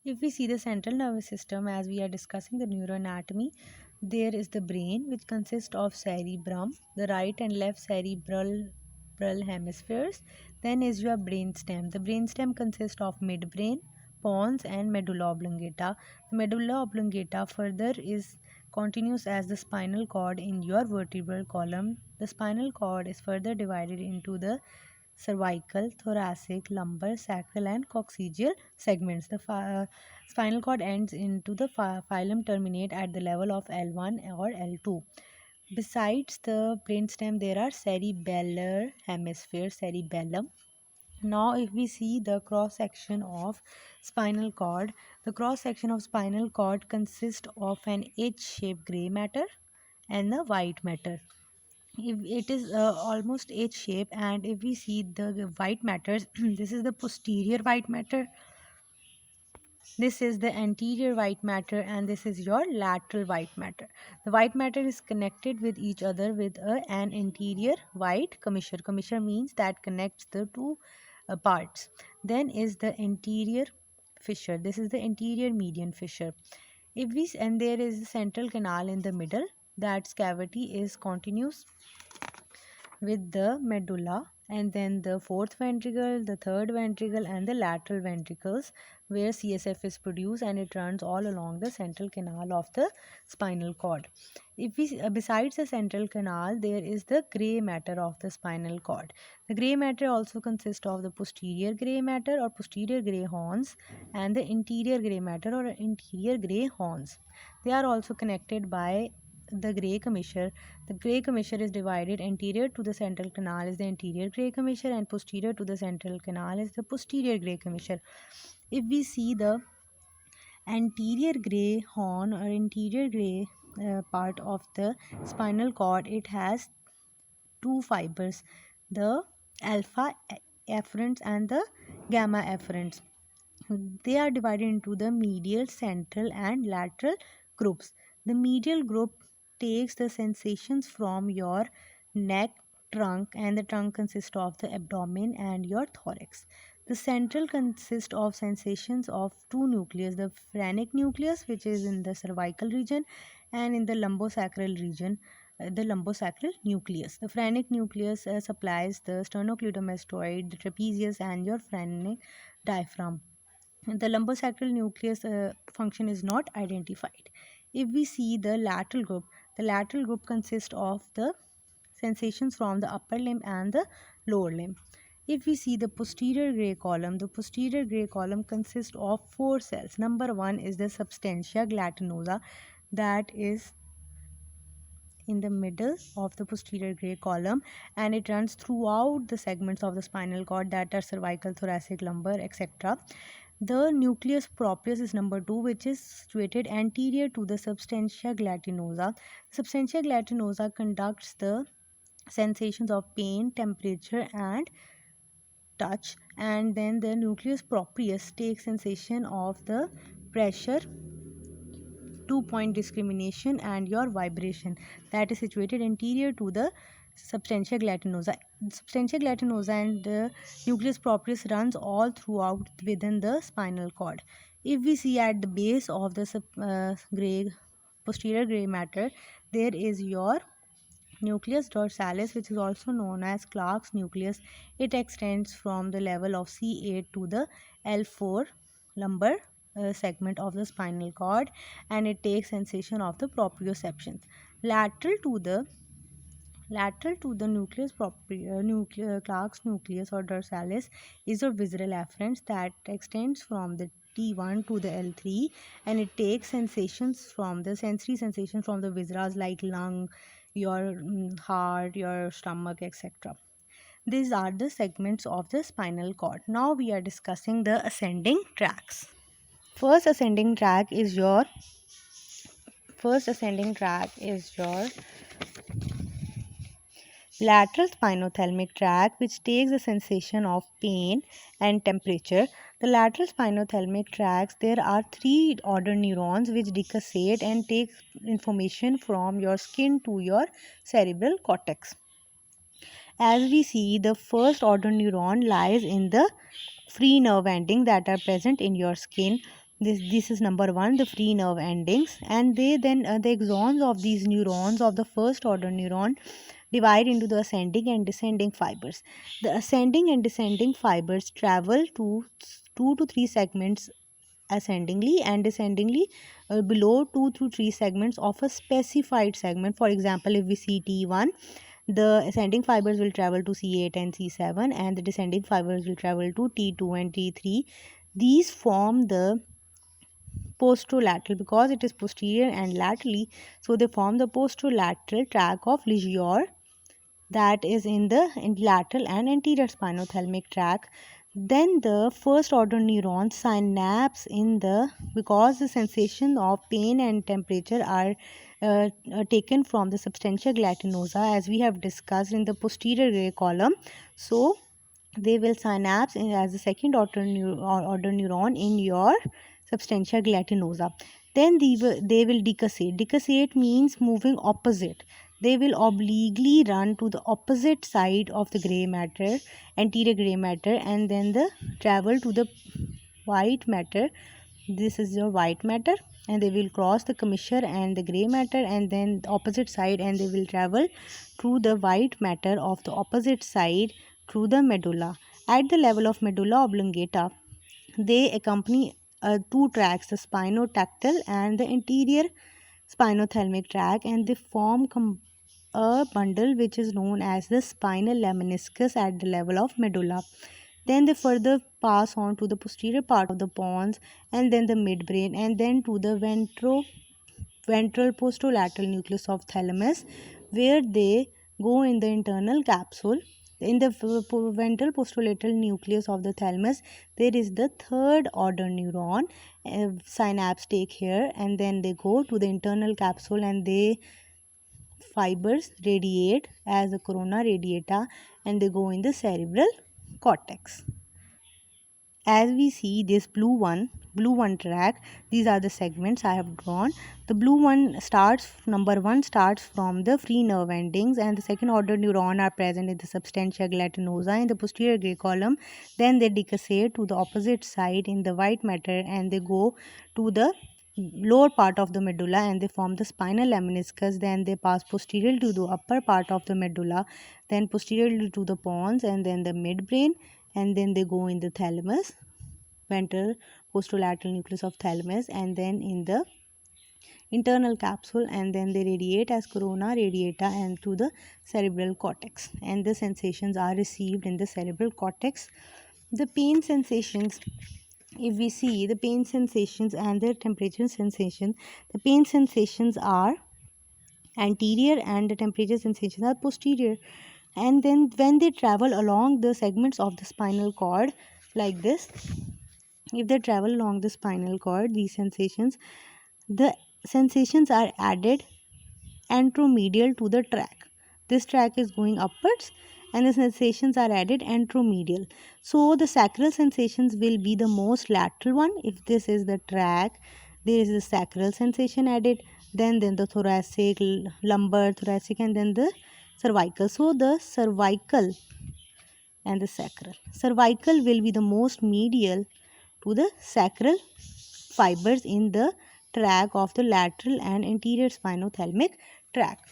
If we see the central nervous system, as we are discussing the neuroanatomy, there is the brain, which consists of cerebrum, the right and left cerebral hemispheres. Then is your brainstem. The brainstem consists of midbrain, pons, and medulla oblongata. The medulla oblongata further is continuous as the spinal cord in your vertebral column. The spinal cord is further divided into the cervical, thoracic, lumbar, sacral, and coccygeal segments. The spinal cord ends into the phylum terminate at the level of L1 or L2. Besides the brainstem, there are cerebellar hemisphere, cerebellum. Now, if we see the cross section of spinal cord, the cross section of spinal cord consists of an H-shaped gray matter and the white matter. If it is almost H shape, and if we see the white matters, this is the posterior white matter, this is the anterior white matter, and this is your lateral white matter. The white matter is connected with each other with an anterior white commissure. Commissure means that connects the two parts. Then is the anterior fissure. This is the anterior median fissure. If we and there is a central canal in the middle. That cavity is continuous with the medulla, and then the fourth ventricle, the third ventricle, and the lateral ventricles, where CSF is produced, and it runs all along the central canal of the spinal cord. If we besides the central canal, there is the gray matter of the spinal cord. The gray matter also consists of the posterior gray matter or posterior gray horns and the interior gray matter or interior gray horns. They are also connected by the gray commissure. The gray commissure is divided. Anterior to the central canal is the anterior gray commissure, and posterior to the central canal is the posterior gray commissure. If we see the anterior gray horn or anterior gray part of the spinal cord, it has two fibers, the alpha afferents and the gamma afferents. They are divided into the medial, central, and lateral groups. The medial group takes the sensations from your neck, trunk, and the trunk consists of the abdomen and your thorax. The central consists of sensations of two nucleus, the phrenic nucleus, which is in the cervical region, and in the lumbosacral region, the lumbosacral nucleus. The phrenic nucleus supplies the sternocleidomastoid, the trapezius, and your phrenic diaphragm. The lumbosacral nucleus function is not identified. If we see the lateral group consists of the sensations from the upper limb and the lower limb. If we see the posterior gray column consists of four cells. Number one is the substantia glatinosa, that is in the middle of the posterior gray column, and it runs throughout the segments of the spinal cord, that are cervical, thoracic, lumbar, etc. The nucleus proprius is number 2, which is situated anterior to the substantia glatinosa. Substantia glatinosa conducts the sensations of pain, temperature, and touch, and then the nucleus proprius takes sensation of the pressure, 2-point discrimination, and your vibration, that is situated anterior to the substantia glatinosa. Substantia glatinosa and the nucleus proprius runs all throughout within the spinal cord. If we see at the base of the posterior gray matter, there is your nucleus dorsalis, which is also known as Clark's nucleus. It extends from the level of C8 to the L4 lumbar segment of the spinal cord, and it takes sensation of the proprioceptions. Lateral to the Clark's nucleus or dorsalis is a visceral afferents that extends from the T1 to the L3, and it takes sensory sensations from the viscera like lung, your heart, your stomach, etc. These are the segments of the spinal cord. Now we are discussing the ascending tracks. First ascending track is your lateral spinothalamic tract, which takes the sensation of pain and temperature. The lateral spinothalamic tracts, there are 3 order neurons which decussate and take information from your skin to your cerebral cortex. As we see, the first order neuron lies in the free nerve ending that are present in your skin. This is number one, the free nerve endings, and they then the axons of these neurons of the first order neuron divide into the ascending and descending fibers. The ascending and descending fibers travel to 2 to 3 segments ascendingly and descendingly below 2 to 3 segments of a specified segment. For example, if we see T1, the ascending fibers will travel to C8 and C7, and the descending fibers will travel to T2 and T3. These form the posterolateral, because it is posterior and laterally, so they form the posterolateral tract of Ligier, that is in the lateral and anterior spinothalamic tract. Then the first order neuron synapse in the, because the sensation of pain and temperature are taken from the substantia gelatinosa, as we have discussed in the posterior gray column. So they will synapse as the second order neuron in your substantia gelatinosa. Then they will decussate. Decussate means moving opposite. They will obliquely run to the opposite side of the gray matter, anterior gray matter, and then the travel to the white matter. This is your white matter, and they will cross the commissure and the gray matter, and then the opposite side, and they will travel through the white matter of the opposite side through the medulla. At the level of medulla oblongata, they accompany two tracts, the spinotactal and the anterior spinothalamic tract, and they form a bundle which is known as the spinal lemniscus at the level of medulla. Then they further pass on to the posterior part of the pons, and then the midbrain, and then to the ventral posterolateral nucleus of thalamus, where they go in the internal capsule. In the ventral posterolateral nucleus of the thalamus, there is the third order neuron. Synapse take here, and then they go to the internal capsule, and they fibers radiate as the corona radiata, and they go in the cerebral cortex. As we see this blue one track, these are the segments I have drawn. The blue one starts, number one starts from the free nerve endings, and the second order neuron are present in the substantia gelatinosa in the posterior gray column. Then they decussate to the opposite side in the white matter, and they go to the lower part of the medulla, and they form the spinal lemniscus. Then they pass posterior to the upper part of the medulla, then posterior to the pons, and then the midbrain, and then they go in the thalamus, ventral posterolateral nucleus of thalamus, and then in the internal capsule, and then they radiate as corona radiata and to the cerebral cortex, and the sensations are received in the cerebral cortex. The pain sensations, if we see the pain sensations and the temperature sensation, the pain sensations are anterior and the temperature sensations are posterior. And then when they travel along the segments of the spinal cord like this, if they travel along the spinal cord, these sensations, the sensations are added anteromedial to the track. This track is going upwards, and the sensations are added anteromedial. So the sacral sensations will be the most lateral one. If this is the track, there is the sacral sensation added, then the thoracic, lumbar, thoracic, and then the cervical. So the cervical and the sacral. Cervical will be the most medial to the sacral fibers in the tract of the lateral and anterior spinothalamic tract.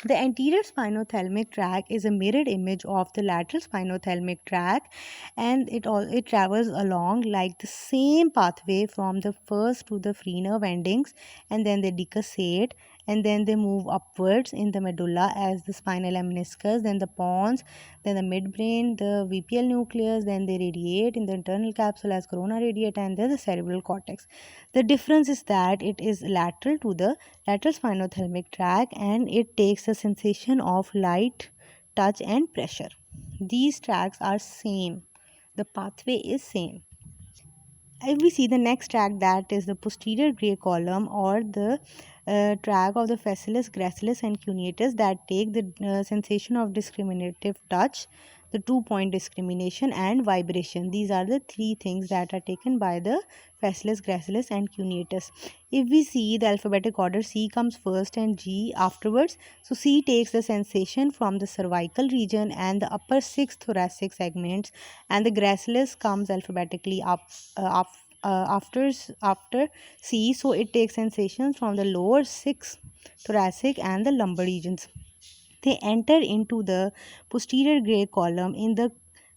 The anterior spinothalamic tract is a mirrored image of the lateral spinothalamic tract, and it travels along like the same pathway from the first to the free nerve endings, and then they decussate, and then they move upwards in the medulla as the spinal lemniscus, then the pons, then the midbrain, the VPL nucleus, then they radiate in the internal capsule as corona radiata, and then the cerebral cortex. The difference is that it is lateral to the lateral spinothalamic tract, and it takes the sensation of light, touch, and pressure. These tracts are same. The pathway is same. If we see the next tract, that is the posterior gray column, or the tract of the facialis, gracilis, and cuneatus, that take the sensation of discriminative touch, the 2-point discrimination, and vibration. These are the three things that are taken by the facialis, gracilis, and cuneatus. If we see the alphabetic order, C comes first and G afterwards. So C takes the sensation from the cervical region and the upper 6 thoracic segments, and the gracilis comes alphabetically after C, so it takes sensations from the lower 6 thoracic and the lumbar regions. They enter into the posterior gray column in the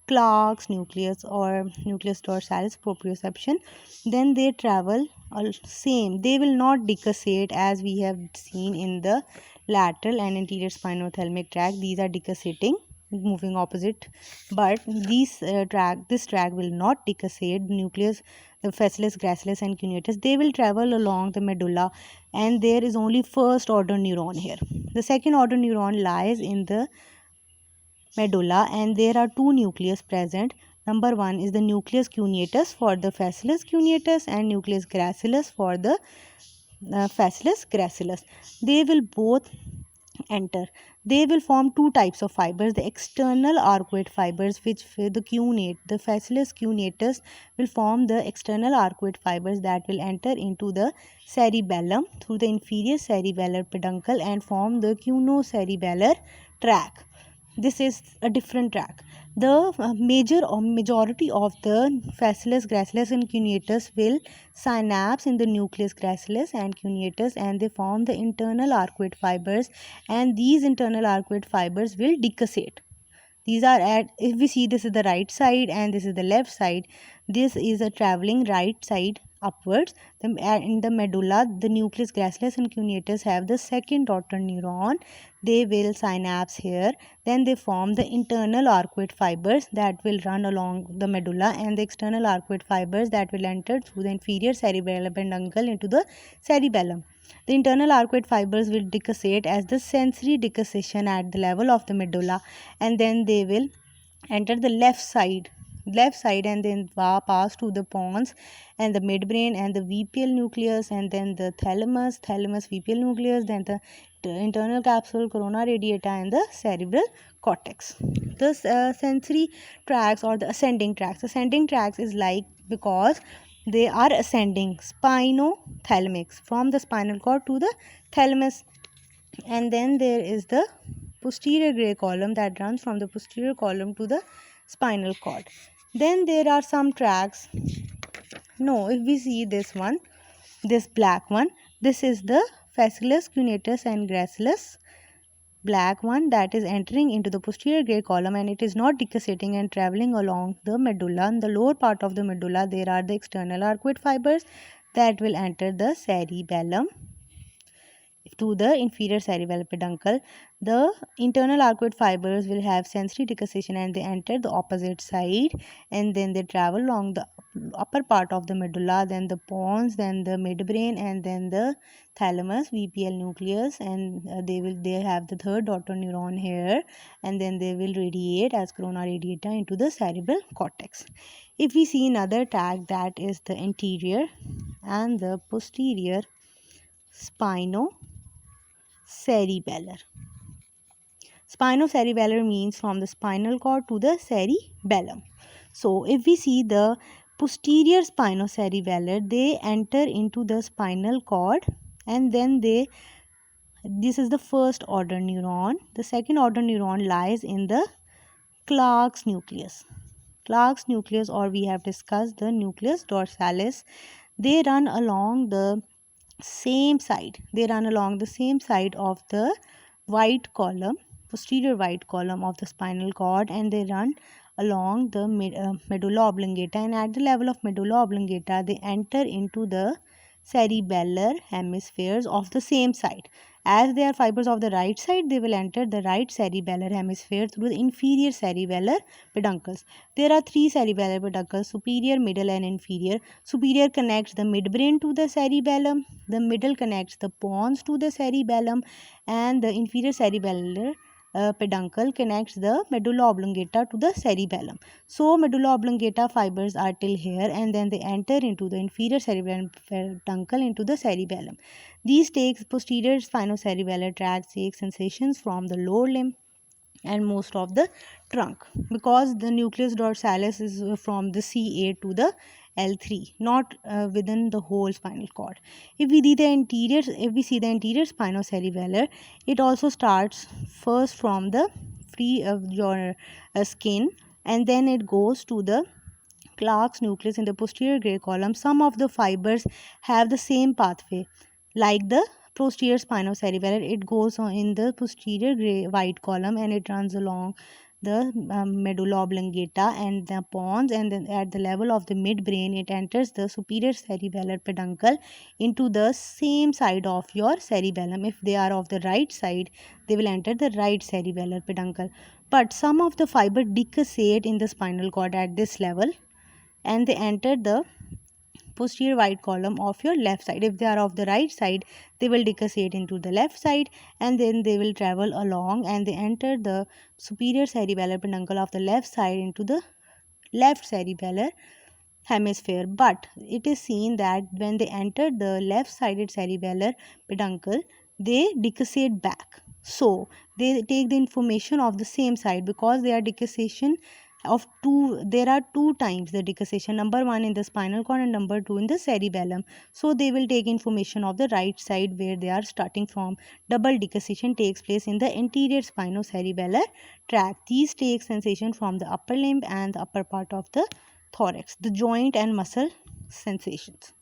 Clark's nucleus or nucleus dorsalis proprioception. Then they travel same. They will not decussate as we have seen in the lateral and anterior spinothalamic tract. These are decussating, moving opposite, but this track will not decussate. Nucleus, the facilis, gracilis and cuneatus, they will travel along the medulla, and there is only first order neuron here. The second order neuron lies in the medulla, and there are two nucleus present. Number one is the nucleus cuneatus for the facilis cuneatus and nucleus gracilis for the facilis gracilis. They will both enter. They will form two types of fibers: the external arcuate fibers, which the facilis cuneatus will form the external arcuate fibers that will enter into the cerebellum through the inferior cerebellar peduncle and form the cunocerebellar tract. This is a different track. The majority of the facilis, gracilis and cuneatus will synapse in the nucleus gracilis and cuneatus, and they form the internal arcuate fibers, and these internal arcuate fibers will decussate. These are at, if we see, this is the right side and this is the left side. This is a traveling right side upwards. In the medulla, the nucleus gracilis and cuneatus have the second daughter neuron. They will synapse here. Then they form the internal arcuate fibers that will run along the medulla, and the external arcuate fibers that will enter through the inferior cerebellar peduncle into the cerebellum. The internal arcuate fibers will decussate as the sensory decussation at the level of the medulla, and then they will enter the left side and then pass to the pons and the midbrain and the VPL nucleus, and then the thalamus VPL nucleus, then the internal capsule, corona radiata and the cerebral cortex. The sensory tracts or the ascending tracts is like, because they are ascending spinothalamics from the spinal cord to the thalamus, and then there is the posterior gray column that runs from the posterior column to the spinal cord. Then there are some tracts. If we see this one, this black one, this is the facilis cuneatus and gracilis, black one, that is entering into the posterior gray column, and it is not decussating and traveling along the medulla. In the lower part of the medulla, there are the external arcuate fibers that will enter the cerebellum to the inferior cerebellar peduncle. The internal arcuate fibers will have sensory decussation and they enter the opposite side, and then they travel along the upper part of the medulla, then the pons, then the midbrain, and then the thalamus VPL nucleus, and they have the third daughter neuron here, and then they will radiate as corona radiata into the cerebral cortex. If we see another tag, that is the anterior and the posterior spinocerebellar. Spinocerebellar means from the spinal cord to the cerebellum. So if we see the posterior spinocerebellar, they enter into the spinal cord, and then this is the first order neuron. The second order neuron lies in the Clark's nucleus. Clark's nucleus, or we have discussed the nucleus dorsalis. They run along the same side. Of the white column, posterior white column of the spinal cord, and they run along the medulla oblongata, and at the level of medulla oblongata they enter into the cerebellar hemispheres of the same side. As they are fibers of the right side, they will enter the right cerebellar hemisphere through the inferior cerebellar peduncles. There are three cerebellar peduncles: superior, middle and inferior. Superior connects the midbrain to the cerebellum, the middle connects the pons to the cerebellum, and the inferior cerebellar peduncle connects the medulla oblongata to the cerebellum. So medulla oblongata fibers are till here, and then they enter into the inferior cerebellum peduncle into the cerebellum. These take posterior spinocerebellar tracts take sensations from the lower limb and most of the trunk, because the nucleus dorsalis is from the C8 to the L3, not within the whole spinal cord. If we see the anterior spinocerebellar, it also starts first from the free of your skin, and then it goes to the Clark's nucleus in the posterior gray column, some of the fibers have the same pathway. Like the posterior spinocerebellar, it goes on in the posterior gray white column and it runs along the medulla oblongata and the pons, and then at the level of the midbrain it enters the superior cerebellar peduncle into the same side of your cerebellum. If they are of the right side, they will enter the right cerebellar peduncle. But some of the fiber decussate in the spinal cord at this level and they enter the posterior white column of your left side. If they are of the right side, they will decussate into the left side and then they will travel along and they enter the superior cerebellar peduncle of the left side into the left cerebellar hemisphere. But it is seen that when they enter the left sided cerebellar peduncle, they decussate back. So they take the information of the same side because they are decussation of two. There are two times the decussation, number one in the spinal cord and number two in the cerebellum. So they will take information of the right side where they are starting from. Double decussation takes place in the anterior spinocerebellar tract. These take sensation from the upper limb and the upper part of the thorax, the joint and muscle sensations.